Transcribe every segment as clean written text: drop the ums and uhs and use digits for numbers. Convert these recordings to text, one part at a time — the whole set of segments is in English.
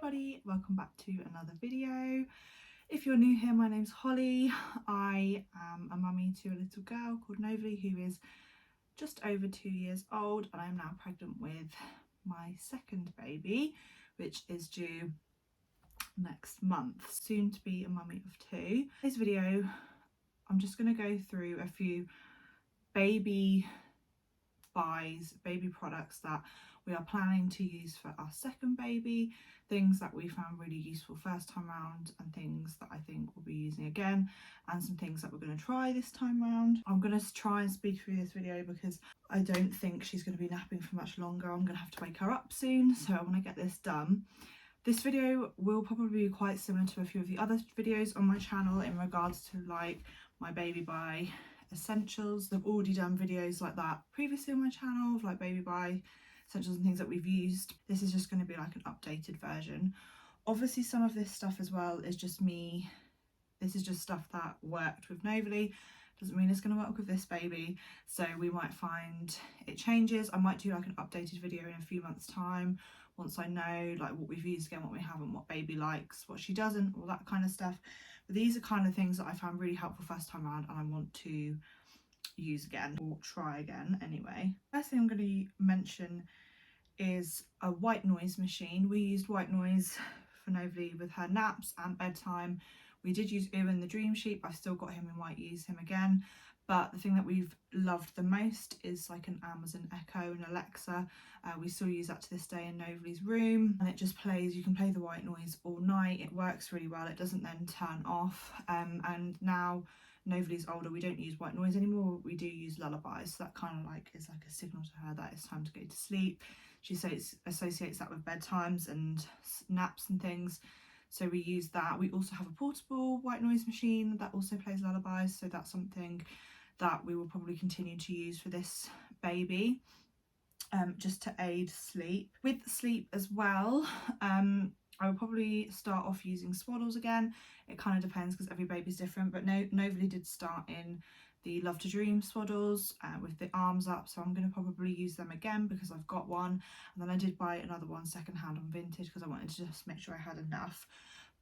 everybody, welcome back to another video. If you're new here, my name's Holly. I am a mummy to a little girl called Novely who is just over 2 years old, and I'm now pregnant with my second baby, which is due next month, soon to be a mummy of two. This video, I'm just going to go through a few baby buys, baby products that we are planning to use for our second baby, things that we found really useful first time round and things that I think we'll be using again, and some things that we're going to try this time round. I'm going to try and speed through this video because I don't think she's going to be napping for much longer. I'm going to have to wake her up soon, so I want to get this done. This video will probably be quite similar to a few of the other videos on my channel in regards to like my baby buy essentials. I've already done videos like that previously on my channel of like baby buy essentials and things that we've used. This is just going to be like an updated version. Obviously some of this stuff as well is just me. This is just stuff that worked with Novely. Doesn't mean it's going to work with this baby, so we might find it changes. I might do like an updated video in a few months time once I know like what we've used again, what we haven't, what baby likes, what she doesn't, all that kind of stuff. But these are kind of things that I found really helpful first time around and I want to use again or try again anyway. First thing I'm going to mention is a white noise machine. We used white noise for Novely with her naps and bedtime. We did use Ewan the Dream Sheep. I've still got him and might use him again. But the thing that we've loved the most is like an Amazon Echo and Alexa. We still use that to this day in Novely's room, and it just plays. You can play the white noise all night. It works really well. It doesn't then turn off. And now Novely's older, we don't use white noise anymore. We do use lullabies. So that kind of like is like a signal to her that it's time to go to sleep. She associates that with bedtimes and naps and things. So we use that. We also have a portable white noise machine that also plays lullabies. So that's something that we will probably continue to use for this baby, just to aid sleep. With sleep as well, I will probably start off using swaddles again. It kind of depends because every baby's different, but Novely did start in the Love to Dream swaddles with the arms up, so I'm going to probably use them again because I've got one, and then I did buy another one second hand on Vintage because I wanted to just make sure I had enough.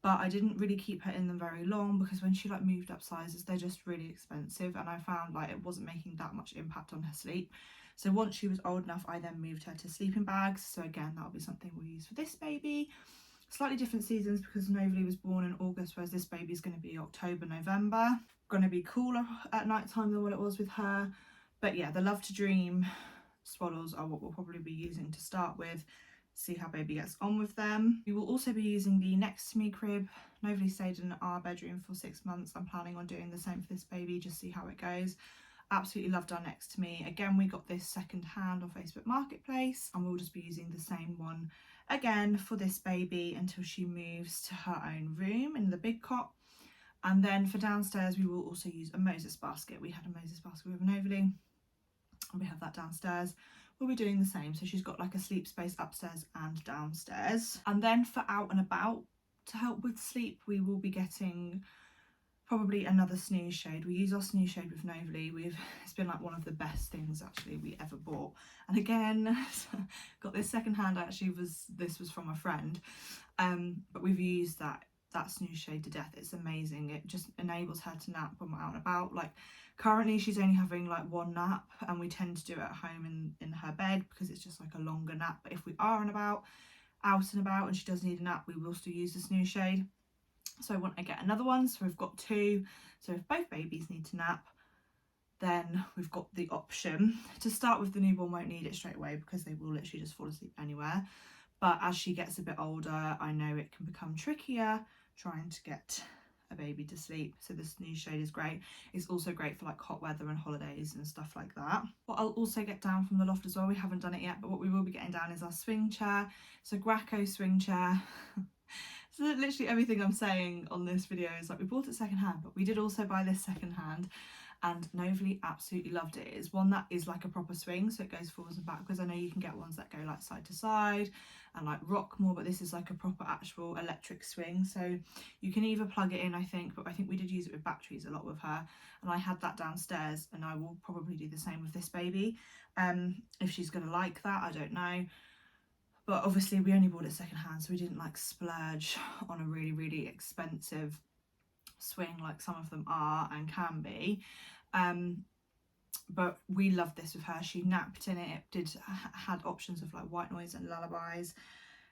But I didn't really keep her in them very long because when she like moved up sizes, they're just really expensive, and I found like it wasn't making that much impact on her sleep. So once she was old enough, I then moved her to sleeping bags. So again, that'll be something we'll use for this baby. Slightly different seasons because Novely was born in August, whereas this baby is going to be October, November. Going to be cooler at night time than what it was with her. But yeah, the Love to Dream swaddles are what we'll probably be using to start with. See how baby gets on with them. We will also be using the Next to Me crib. Novely stayed in our bedroom for 6 months. I'm planning on doing the same for this baby, just see how it goes. Absolutely loved our Next to Me. Again, we got this second hand on Facebook Marketplace, and we'll just be using the same one again for this baby until she moves to her own room in the big cot. And then for downstairs, we will also use a Moses basket. We had a Moses basket with Novely, and we have that downstairs. We'll be doing the same. So she's got like a sleep space upstairs and downstairs. And then for out and about to help with sleep, we will be getting probably another snooze shade. We use our snooze shade with Novely. It's been like one of the best things actually we ever bought. And again, got this second hand actually, this was from a friend. But we've used that snooze shade to death. It's amazing. It just enables her to nap when we're out and about. Like currently she's only having like one nap, and we tend to do it at home in her bed because it's just like a longer nap. But if we are out and about and she does need a nap, we will still use the snooze shade. So I want to get another one, so we've got two. So if both babies need to nap, then we've got the option. To start with, the newborn won't need it straight away because they will literally just fall asleep anywhere. But as she gets a bit older, I know it can become trickier trying to get a baby to sleep. So the snooze shade is great. It's also great for like hot weather and holidays and stuff like that. What I'll also get down from the loft as well, we haven't done it yet, but what we will be getting down is our swing chair. So Graco swing chair. So literally everything I'm saying on this video is like we bought it second hand, but we did also buy this second hand, and Novely absolutely loved it. It's one that is like a proper swing, so it goes forwards and backwards. I know you can get ones that go like side to side and like rock more, but this is like a proper actual electric swing. So you can either plug it in, I think, but I think we did use it with batteries a lot with her, and I had that downstairs, and I will probably do the same with this baby. If she's gonna like that, I don't know. but obviously we only bought it secondhand, so we didn't like splurge on a really expensive swing like some of them are and can be. But we loved this with her. She napped in it. Had options of like white noise and lullabies.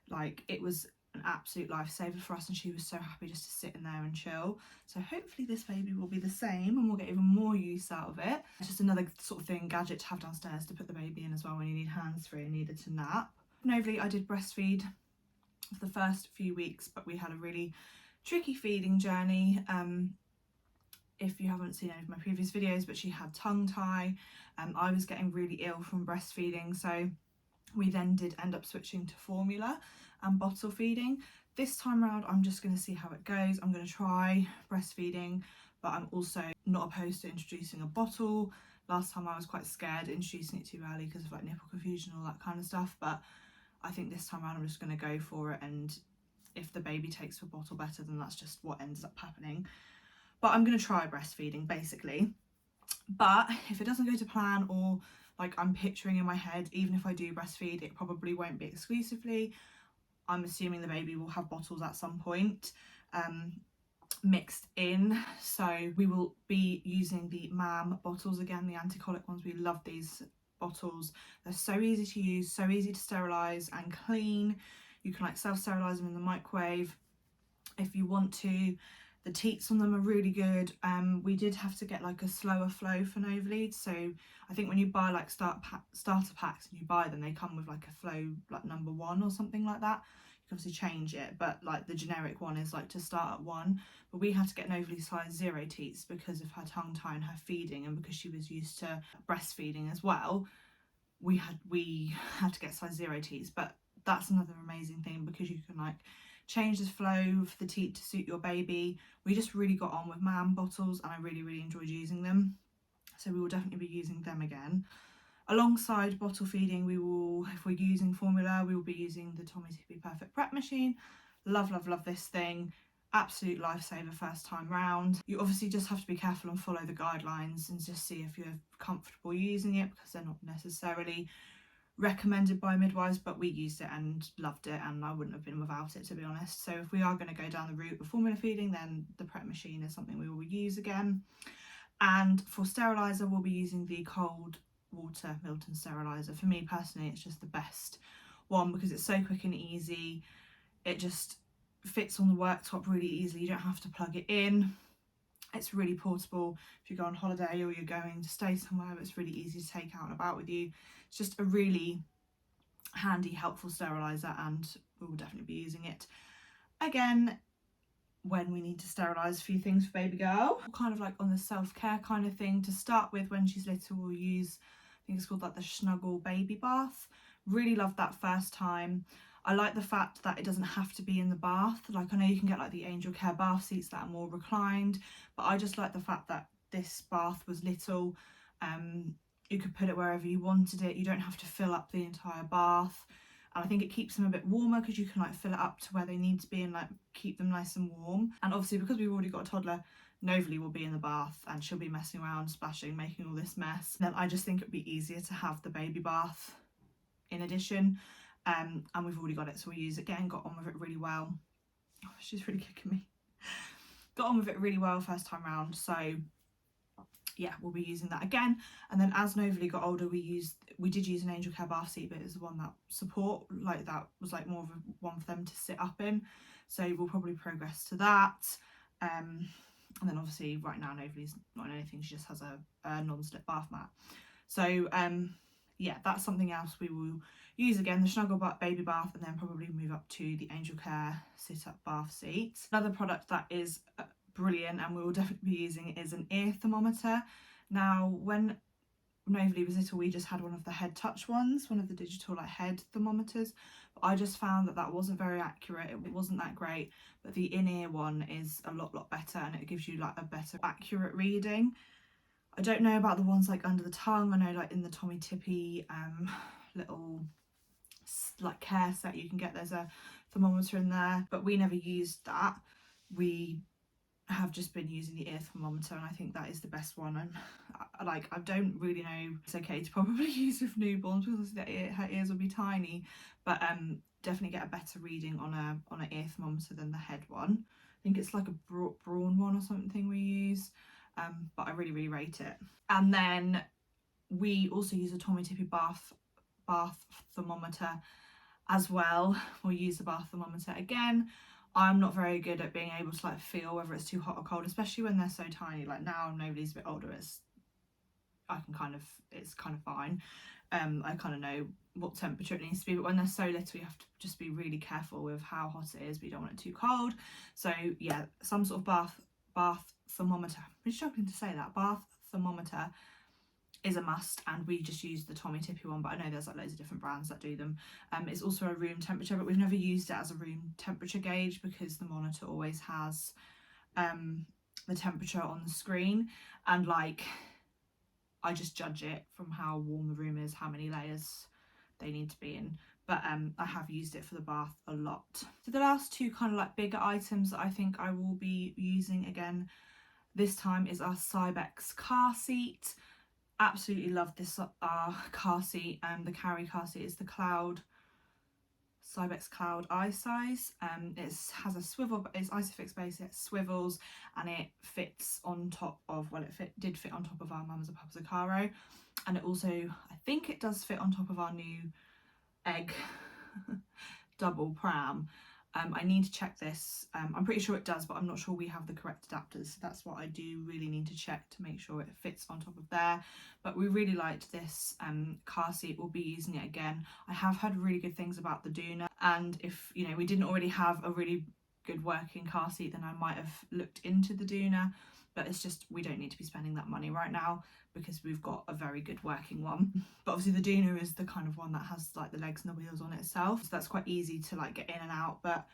Like, it was an absolute lifesaver for us, and she was so happy just to sit in there and chill. So hopefully this baby will be the same and we'll get even more use out of it. It's just another sort of gadget to have downstairs to put the baby in as well when you need hands free and needed to nap. Novely, I did breastfeed for the first few weeks, but we had a really tricky feeding journey. If you haven't seen any of my previous videos, but she had tongue tie. I was getting really ill from breastfeeding, so we then did end up switching to formula and bottle feeding. This time around, I'm just going to see how it goes. I'm going to try breastfeeding, but I'm also not opposed to introducing a bottle. Last time I was quite scared introducing it too early because of like nipple confusion and all that kind of stuff, but I think this time around I'm just going to go for it, and if the baby takes the bottle better, then that's just what ends up happening. But I'm going to try breastfeeding basically. But if it doesn't go to plan, or like I'm picturing in my head, even if I do breastfeed, it probably won't be exclusively. I'm assuming the baby will have bottles at some point mixed in. So we will be using the MAM bottles again, the anti-colic ones. We love these bottles. They're so easy to use, so easy to sterilise and clean. You can like self-sterilise them in the microwave if you want to. The teats on them are really good. We did have to get like a slower flow for Novalead, so I think when you buy like starter packs and you buy them, they come with like a flow like number 1 or something like that. You can obviously change it, but like the generic one is like to start at 1. But we had to get Novalead size 0 teats because of her tongue tie and her feeding, and because she was used to breastfeeding as well. We had to get size 0 teats, but that's another amazing thing because you can like change the flow of the teat to suit your baby. We just really got on with MAM bottles, and I really enjoyed using them, so we will definitely be using them again. Alongside bottle feeding, we will, if we're using formula, we will be using the Tommy Tippy Perfect Prep machine. Love this thing. Absolute lifesaver first time round. You obviously just have to be careful and follow the guidelines and just see if you're comfortable using it, because they're not necessarily recommended by midwives, but we used it and loved it, and I wouldn't have been without it, to be honest. So if we are going to go down the route of formula feeding, then the prep machine is something we will use again. And for sterilizer, we'll be using the cold water Milton sterilizer. For me personally, it's just the best one because it's so quick and easy. It just fits on the worktop really easily. You don't have to plug it in. It's really portable if you go on holiday or you're going to stay somewhere. It's really easy to take out and about with you. It's just a really handy, helpful sterilizer, and we will definitely be using it again when we need to sterilise a few things for baby girl. Kind of like on the self-care kind of thing. To start with, when she's little, we'll use, I think it's called like the Snuggle baby bath. Really loved that first time. I like the fact that it doesn't have to be in the bath. Like, I know you can get like the Angel Care bath seats that are more reclined, but I just like the fact that this bath was little. You could put it wherever you wanted it. You don't have to fill up the entire bath. And I think it keeps them a bit warmer because you can like fill it up to where they need to be and like keep them nice and warm. And obviously because we've already got a toddler, Novely will be in the bath and she'll be messing around, splashing, making all this mess. Then I just think it'd be easier to have the baby bath in addition. And we've already got it, so we'll use it again. Got on with it really well. Oh, she's really kicking me. Got on with it really well first time round, so yeah, we'll be using that again. And then as Novely got older, we did use an Angel Care bath seat, but it was the one that that was like more of a one for them to sit up in, so we'll probably progress to that. And then obviously right now Novely's not in anything, she just has a non-slip bath mat. So yeah, that's something else we will use again, the Snuggle baby bath, and then probably move up to the Angel Care sit-up bath seat. Another product that is brilliant and we will definitely be using is an ear thermometer. Now, when Novely was little, we just had one of the head touch ones, one of the digital like head thermometers, but I just found that wasn't very accurate. It wasn't that great, but the in-ear one is a lot better, and it gives you like a better accurate reading. I don't know about the ones like under the tongue. I know like in the Tommy Tippy little like care set you can get, there's a thermometer in there, but we never used that. We have just been using the ear thermometer, and I think that is the best one. And I don't really know, it's okay to probably use with newborns because her ears will be tiny, but definitely get a better reading on an ear thermometer than the head one. I think it's like a Braun one or something we use, but I really rate it. And then we also use a Tommee Tippee bath thermometer as well. We'll use the bath thermometer again. I'm not very good at being able to like feel whether it's too hot or cold, especially when they're so tiny. Like now Nobody's a bit older, it's kind of fine. I kind of know what temperature it needs to be, but when they're so little you have to just be really careful with how hot it is. We don't want it too cold. So yeah, some sort of bath thermometer, I'm struggling to say that, bath thermometer is a must, and we just use the Tommee Tippee one, but I know there's like loads of different brands that do them. It's also a room temperature, but we've never used it as a room temperature gauge because the monitor always has the temperature on the screen, and like I just judge it from how warm the room is, how many layers they need to be in. But I have used it for the bath a lot. So the last two kind of like bigger items that I think I will be using again this time is our Cybex car seat. Absolutely love this car seat. The Carry car seat is the Cybex Cloud iSize. It has a swivel, but it's Isofix base, it swivels, and it fits on top of, well, did fit on top of our Mama's and Papa's Caro, and it also, I think it does fit on top of our new egg double pram. I need to check this. I'm pretty sure it does, but I'm not sure we have the correct adapters. So that's what I do really need to check to make sure it fits on top of there. But we really liked this car seat. We'll be using it again. I have heard really good things about the Doona, and if we didn't already have a really good working car seat, then I might have looked into the Doona. But it's just, we don't need to be spending that money right now because we've got a very good working one. But obviously the Doona is the kind of one that has like the legs and the wheels on it itself, so that's quite easy to like get in and out. But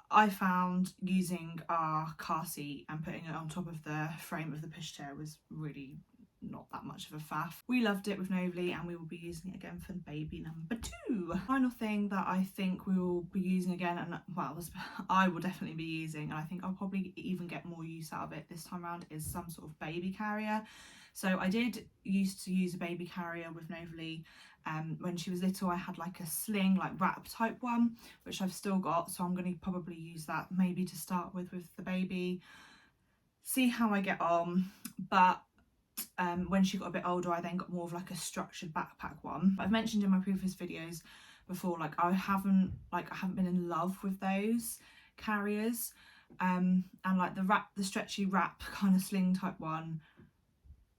I found using our car seat and putting it on top of the frame of the pushchair was really not that much of a faff. We loved it with Novely, and we will be using it again for baby number 2. Final thing that I think we will be using again, and well, I will definitely be using, and I think I'll probably even get more use out of it this time around, is some sort of baby carrier. So I did used to use a baby carrier with Novely. When she was little, I had like a sling, like wrap type one, which I've still got, so I'm going to probably use that maybe to start with the baby, see how I get on. But when she got a bit older, I then got more of like a structured backpack one. I've mentioned in my previous videos before, like I haven't been in love with those carriers, and like the stretchy wrap kind of sling type one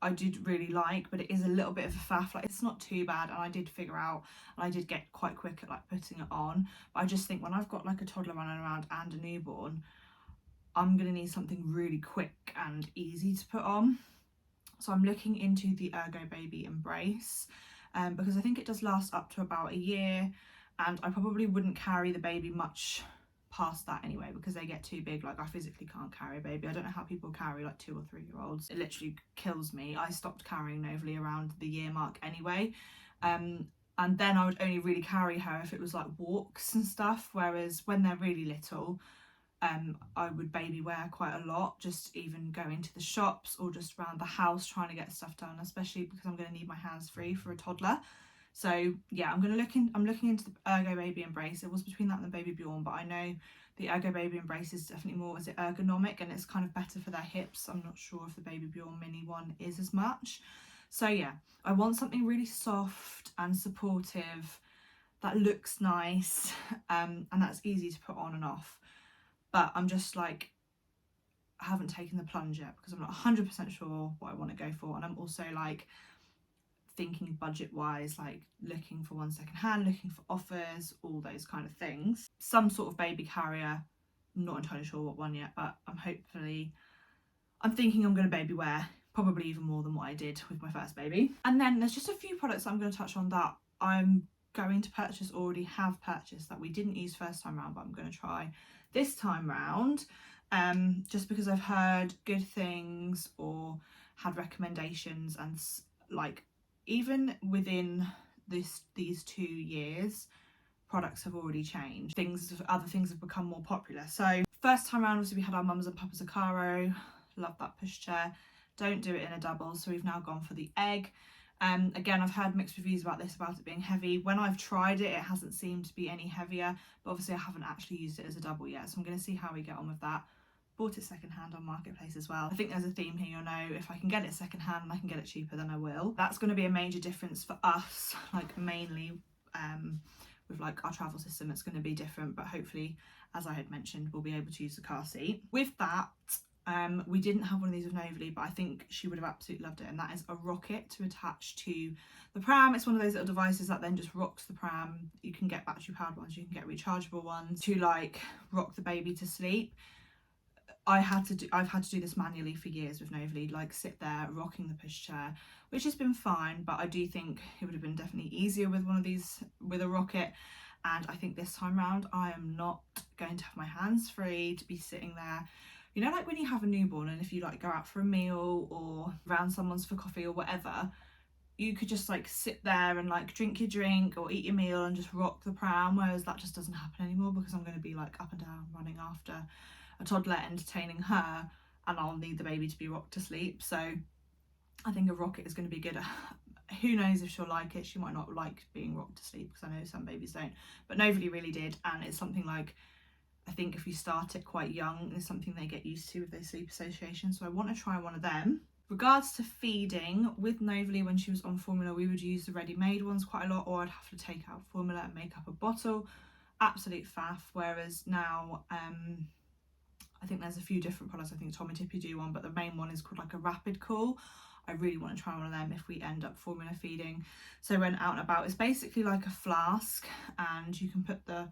I did really like, but it is a little bit of a faff. Like it's not too bad, and I did figure out, and I did get quite quick at like putting it on. But I just think when I've got like a toddler running around and a newborn, I'm gonna need something really quick and easy to put on. So I'm looking into the Ergo Baby Embrace, because I think it does last up to about a year, and I probably wouldn't carry the baby much past that anyway because they get too big. Like I physically can't carry a baby. I don't know how people carry like 2 or 3 year olds. It literally kills me. I stopped carrying Novely around the year mark anyway, and then I would only really carry her if it was like walks and stuff, whereas when they're really little, I would baby wear quite a lot, just even going to the shops or just around the house trying to get stuff done, especially because I'm going to need my hands free for a toddler. So yeah, I'm looking into the Ergo Baby Embrace. It was between that and the Baby Bjorn, but I know the Ergo Baby Embrace is definitely more, is it ergonomic, and it's kind of better for their hips. I'm not sure if the Baby Bjorn mini one is as much. So yeah, I want something really soft and supportive that looks nice, and that's easy to put on and off. But I'm just like, I haven't taken the plunge yet because I'm not 100% sure what I want to go for, and I'm also like thinking budget wise, like looking for one second hand, looking for offers, all those kind of things. Some sort of baby carrier, not entirely sure what one yet, but I'm thinking I'm going to baby wear probably even more than what I did with my first baby. And then there's just a few products that I'm going to touch on that I'm going to purchase, already have purchased, that we didn't use first time round but I'm going to try this time round, just because I've heard good things or had recommendations, and like even within these 2 years products have already changed, other things have become more popular. So First time around, obviously we had our Mums and Papa's Acaro. Love that pushchair. Don't do it in a double, so we've now gone for the egg. Again, I've heard mixed reviews about this, about it being heavy. When I've tried it, it hasn't seemed to be any heavier, but obviously I haven't actually used it as a double yet, so I'm going to see how we get on with that. Bought it secondhand on Marketplace as well. I think there's a theme here, you'll know, if I can get it secondhand and I can get it cheaper, then I will. That's going to be a major difference for us, like mainly with like our travel system. It's going to be different, but hopefully, as I had mentioned, we'll be able to use the car seat. With that, we didn't have one of these with Novely, but I think she would have absolutely loved it, and that is a rocket to attach to the pram. It's one of those little devices that then just rocks the pram. You can get battery powered ones, you can get rechargeable ones to like rock the baby to sleep. I've had to do this manually for years with Novely, like sit there rocking the pushchair, which has been fine, but I do think it would have been definitely easier with one of these with a rocket. And I think this time round I am not going to have my hands free to be sitting there. You know, like when you have a newborn and if you like go out for a meal or around someone's for coffee or whatever, you could just like sit there and like drink your drink or eat your meal and just rock the pram, whereas that just doesn't happen anymore because I'm going to be like up and down running after a toddler, entertaining her, and I'll need the baby to be rocked to sleep. So I think a rocket is going to be good. Who knows if she'll like it. She might not like being rocked to sleep because I know some babies don't, but nobody really did, and it's something like, I think if you start it quite young, it's something they get used to with their sleep association, so I want to try one of them. Regards to feeding, with Novely when she was on formula, we would use the ready-made ones quite a lot, or I'd have to take out formula and make up a bottle. Absolute faff. Whereas now I think there's a few different products. I think Tom and Tippy do one, but the main one is called like a rapid cool. I really want to try one of them if we end up formula feeding. So when out and about, it's basically like a flask, and you can put the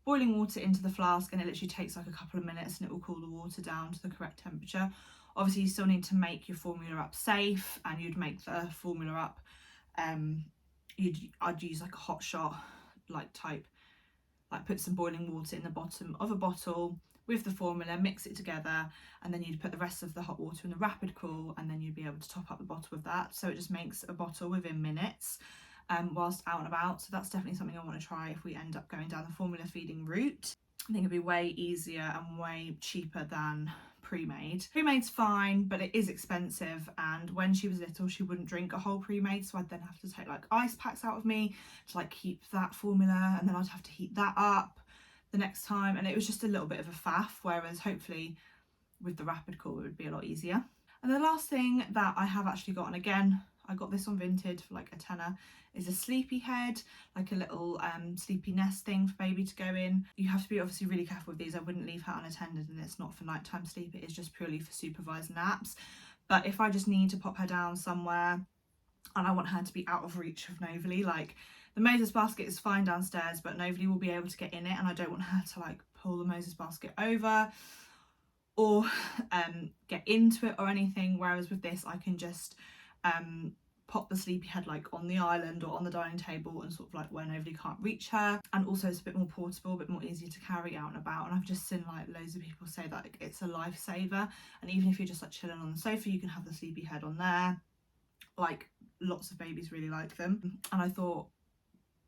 boiling water into the flask, and it literally takes like a couple of minutes and it will cool the water down to the correct temperature. Obviously you still need to make your formula up safe, and you'd make the formula up, I'd use like a hot shot like type, like put some boiling water in the bottom of a bottle with the formula, mix it together, and then you'd put the rest of the hot water in the rapid cool, and then you'd be able to top up the bottle with that. So it just makes a bottle within minutes whilst out and about. So that's definitely something I want to try if we end up going down the formula feeding route. I think it'd be way easier and way cheaper than pre-made. Pre-made's fine, but it is expensive, and when she was little she wouldn't drink a whole pre-made, so I'd then have to take like ice packs out of me to like keep that formula, and then I'd have to heat that up the next time, and it was just a little bit of a faff, whereas hopefully with the rapid cool it would be a lot easier. And the last thing that I have actually got, and again I got this on Vinted for like a tenner, is a sleepy head, like a little sleepy nest thing for baby to go in. You have to be obviously really careful with these. I wouldn't leave her unattended, and it's not for nighttime sleep, it is just purely for supervised naps. But if I just need to pop her down somewhere and I want her to be out of reach of Novely, like the Moses basket is fine downstairs, but Novely will be able to get in it, and I don't want her to like pull the Moses basket over or get into it or anything, whereas with this I can just pop the sleepy head like on the island or on the dining table, and sort of like where nobody can't reach her. And also it's a bit more portable, a bit more easier to carry out and about, and I've just seen like loads of people say that it's a lifesaver. And even if you're just like chilling on the sofa, you can have the sleepy head on there. Like lots of babies really like them, and I thought,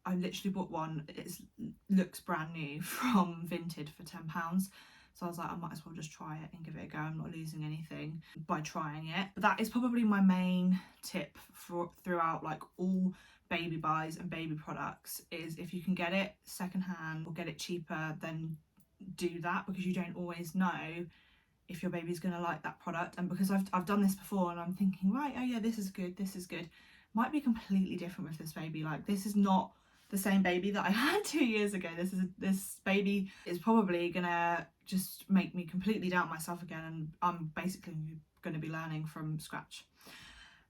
I literally bought one, it looks brand new from Vinted for £10. So I was like, I might as well just try it and give it a go. I'm not losing anything by trying it. But that is probably my main tip for throughout like all baby buys and baby products, is if you can get it secondhand or get it cheaper, then do that, because you don't always know if your baby's going to like that product. And because I've done this before and I'm thinking, right, oh yeah, this is good, might be completely different with this baby. Like this is not the same baby that I had 2 years ago. This baby is probably gonna just make me completely doubt myself again, and I'm basically going to be learning from scratch.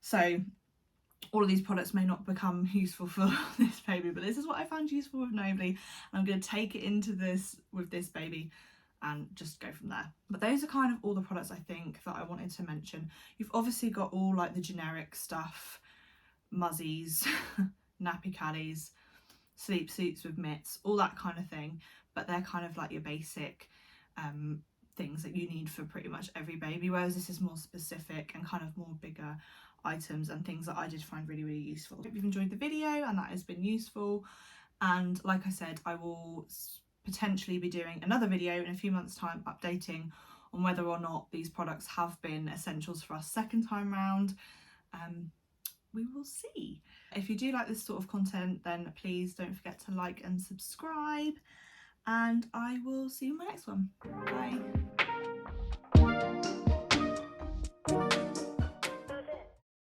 So all of these products may not become useful for this baby, but this is what I found useful with Novely, and I'm going to take it into this with this baby and just go from there. But those are kind of all the products I think that I wanted to mention. You've obviously got all like the generic stuff, muzzies, nappy caddies, sleep suits with mitts, all that kind of thing, but they're kind of like your basic things that you need for pretty much every baby, whereas this is more specific and kind of more bigger items and things that I did find really, really useful. I hope you've enjoyed the video and that has been useful, and like I said, I will potentially be doing another video in a few months' time updating on whether or not these products have been essentials for us second time round. We will see. If you do like this sort of content, then please don't forget to like and subscribe, and I will see you in my next one. Bye.